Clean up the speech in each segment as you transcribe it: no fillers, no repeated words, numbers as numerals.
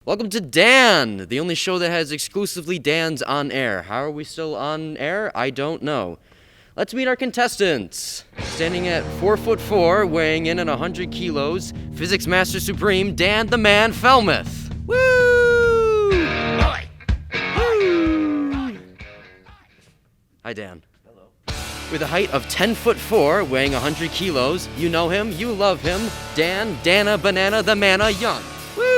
Welcome to Dan, the only show that has exclusively Dans on air. How are we still on air? I don't know. Let's meet our contestants. Standing at 4'4", weighing in at 100 kilos, Physics Master Supreme, Dan the Man Felmuth. Woo! Woo! Hi, Dan. Hello. With a height of 10'4", weighing 100 kilos, you know him, you love him, Dan, Dana, Banana, the Manna Young. Woo!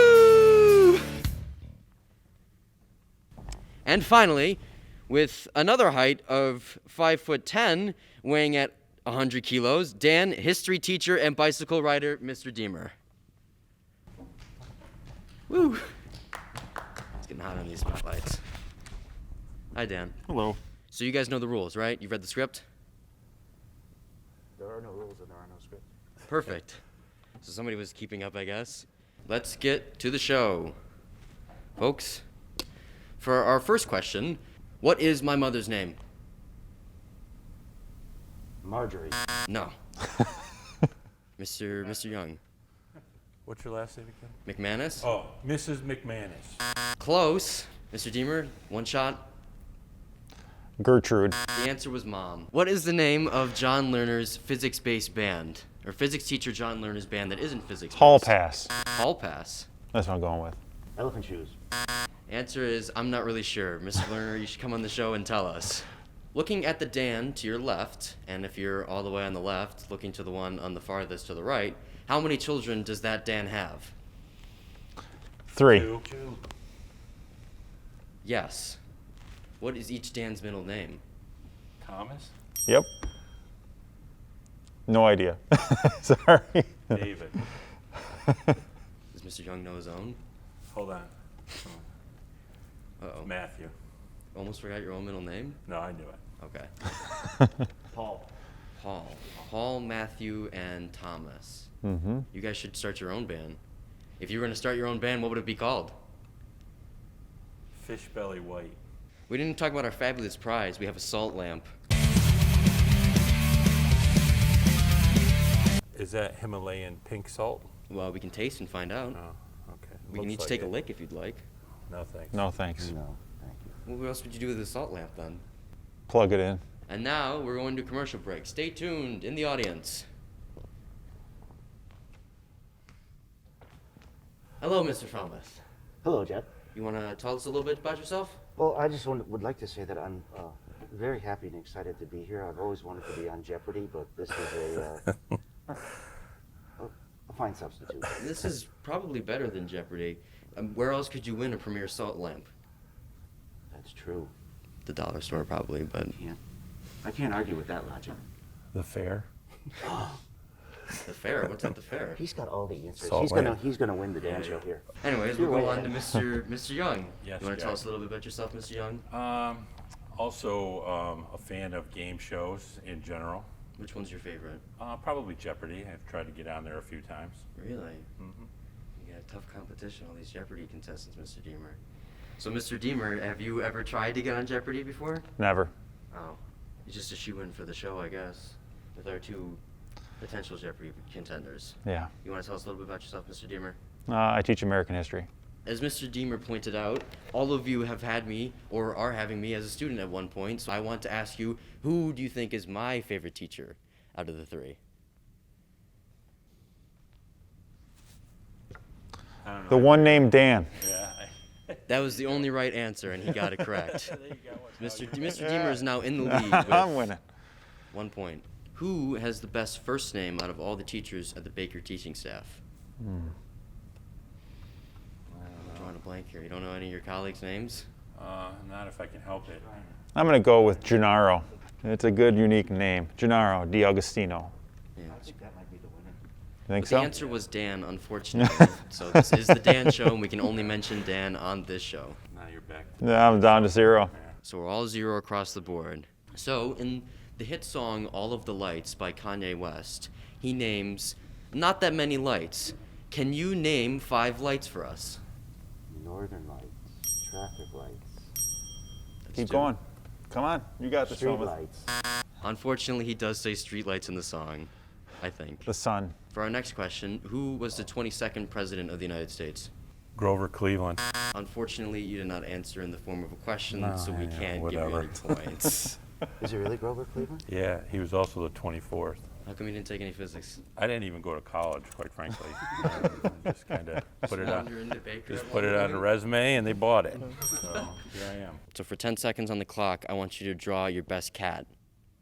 And finally, with another height of 5'10", weighing at 100 kilos, Dan, history teacher and bicycle rider, Mr. Deemer. Woo! It's getting hot on these spotlights. Hi, Dan. Hello. So you guys know the rules, right? You've read the script? There are no rules and there are no scripts. Perfect. So somebody was keeping up, I guess. Let's get to the show. Folks, for our first question, what is my mother's name? Marjorie. No. Mr. Young. What's your last name again? McManus? Oh, Mrs. McManus. Close. Mr. Deemer, one shot. Gertrude. The answer was Mom. What is the name of John Lerner's physics-based band? Or physics teacher John Lerner's band that isn't physics-based? Hall Pass. Hall Pass. That's what I'm going with. Elephant shoes. Answer is, I'm not really sure. Mr. Lerner, you should come on the show and tell us. Looking at the Dan to your left, and if you're all the way on the left, looking to the one on the farthest to the right, how many children does that Dan have? 3. Two. Yes. What is each Dan's middle name? Thomas. Yep. No idea. Sorry. David. Does Mr. Young know his own? Hold on. Uh-oh. Matthew. Almost forgot your own middle name? No, I knew it. Okay. Paul. Paul, Matthew, and Thomas. Mm-hmm. You guys should start your own band. If you were going to start your own band, what would it be called? Fish Belly White. We didn't talk about our fabulous prize. We have a salt lamp. Is that Himalayan pink salt? Well, we can taste and find out. Oh, okay. We can each take a lick if you'd like. No, thanks. No, thanks. No, thank you. Well, what else would you do with the salt lamp then? Plug it in. And now we're going to commercial break. Stay tuned in the audience. Hello, Mr. Falmouth. Hello, Jeff. You want to tell us a little bit about yourself? Well, I just would like to say that I'm very happy and excited to be here. I've always wanted to be on Jeopardy, but this is a fine substitute. This is probably better than Jeopardy. Where else could you win a premier salt lamp? That's true. The dollar store, probably, but... I can't argue with that logic. The fair. The fair? What's at the fair? He's got all the answers. Salt He's gonna win the damn show here. Anyways, You're we'll go way on to Mr. Young. Yes, You want to tell Jack. us a little bit about yourself, Mr. Young? Also a fan of game shows in general. Which one's your favorite? Probably Jeopardy. I've tried to get on there a few times. Really? Mm-hmm. You got tough competition, all these Jeopardy contestants, Mr. Deemer. So, Mr. Deemer, have you ever tried to get on Jeopardy before? Never. Oh, you're just a shoe-in for the show, I guess, with our two potential Jeopardy contenders. Yeah. You want to tell us a little bit about yourself, Mr. Deemer? I teach American history. As Mr. Deemer pointed out, all of you have had me or are having me as a student at one point, so I want to ask you, who do you think is my favorite teacher out of the three? I don't know. The one named Dan. Yeah. That was the only right answer, and he got it correct. There you go. Mr. Deemer is now in the lead I'm with winning. 1 point. Who has the best first name out of all the teachers at the Baker teaching staff? I'm drawing a blank here. You don't know any of your colleagues' names? Not if I can help it. I'm going to go with Gennaro. It's a good, unique name. Gennaro D'Agostino. Yeah. I think that might be the winner. You think The so? answer was Dan, unfortunately. So this is the Dan show, and we can only mention Dan on this show. Now you're back. Yeah, I'm down to 0. So we're all 0 across the board. So in the hit song All of the Lights by Kanye West, he names not that many lights. Can you name 5 lights for us? Northern lights, traffic lights, That's Keep 2. going. Come on. You got this, street Falmouth. lights. Unfortunately, he does say streetlights in the song, I think. The sun. For our next question, who was the 22nd president of the United States? Grover Cleveland. Unfortunately, you did not answer in the form of a question, No, so we yeah, can't give you whatever. any points. Is it really Grover Cleveland? Yeah, he was also the 24th. How come you didn't take any physics? I didn't even go to college, quite frankly. Just kind of put it on. Wander into Baker Just at put one it on point? a resume, and they bought it. So here I am. So for 10 seconds on the clock, I want you to draw your best cat.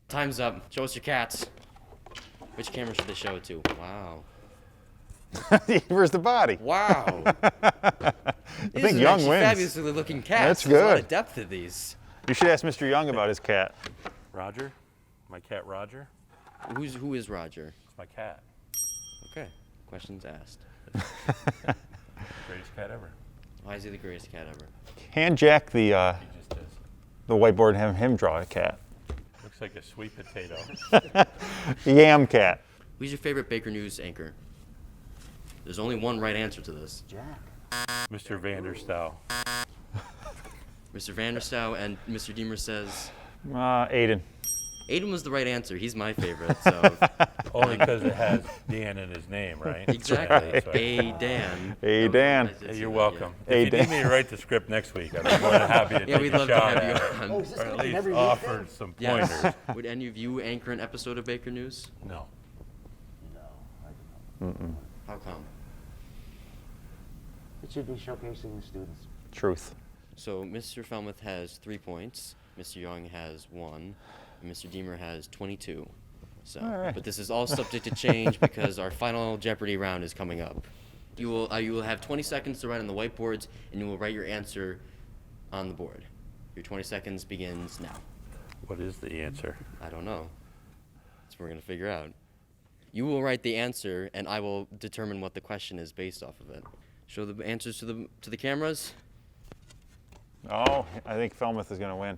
Time's up. Show us your cats. Which camera should they show it to? Wow. Where's the body? Wow. I These think are Young actually wins. fabulously looking cats. That's There's a lot good. of depth to these. You should ask Mr. Young about his cat. Roger, my cat Roger. Who is Roger? It's my cat. Okay. Questions asked. Greatest cat ever. Why is he the greatest cat ever? Hand Jack the He just is. the whiteboard and have him draw a cat. Looks like a sweet potato. Yam cat. Who's your favorite Baker News anchor? There's only one right answer to this. Jack. Mr. Vanderstow. Mr. Vanderstow and Mr. Deemer says Aiden. Aiden was the right answer. He's my favorite. So Only because it has Dan in his name, right? exactly. That's right. Hey Dan. Hey, Dan. I did Hey, see you're that, welcome. Hey, If you Dan. need me to write the script next week, I'd be more than happy to Yeah, take we'd a love to shot have at it. you on. Oh, is this Or at guy least never offer some Yes. pointers. Would any of you anchor an episode of Baker News? No. No, I don't know. How come? It should be showcasing the students. Truth. So Mr. Falmouth has 3 points, Mr. Young has 1, and Mr. Deemer has 22. So, All right. but this is all subject to change because our final Jeopardy round is coming up. You will have 20 seconds to write on the whiteboards, and you will write your answer on the board. Your 20 seconds begins now. What is the answer? I don't know. That's what we're gonna figure out. You will write the answer, and I will determine what the question is based off of it. Show the answers to the cameras. Oh, I think Falmouth is going to win.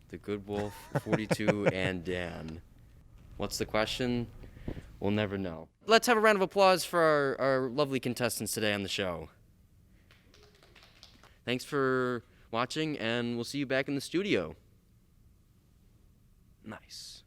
The Good Wolf, 42, and Dan. What's the question? We'll never know. Let's have a round of applause for our lovely contestants today on the show. Thanks for watching, and we'll see you back in the studio. Nice.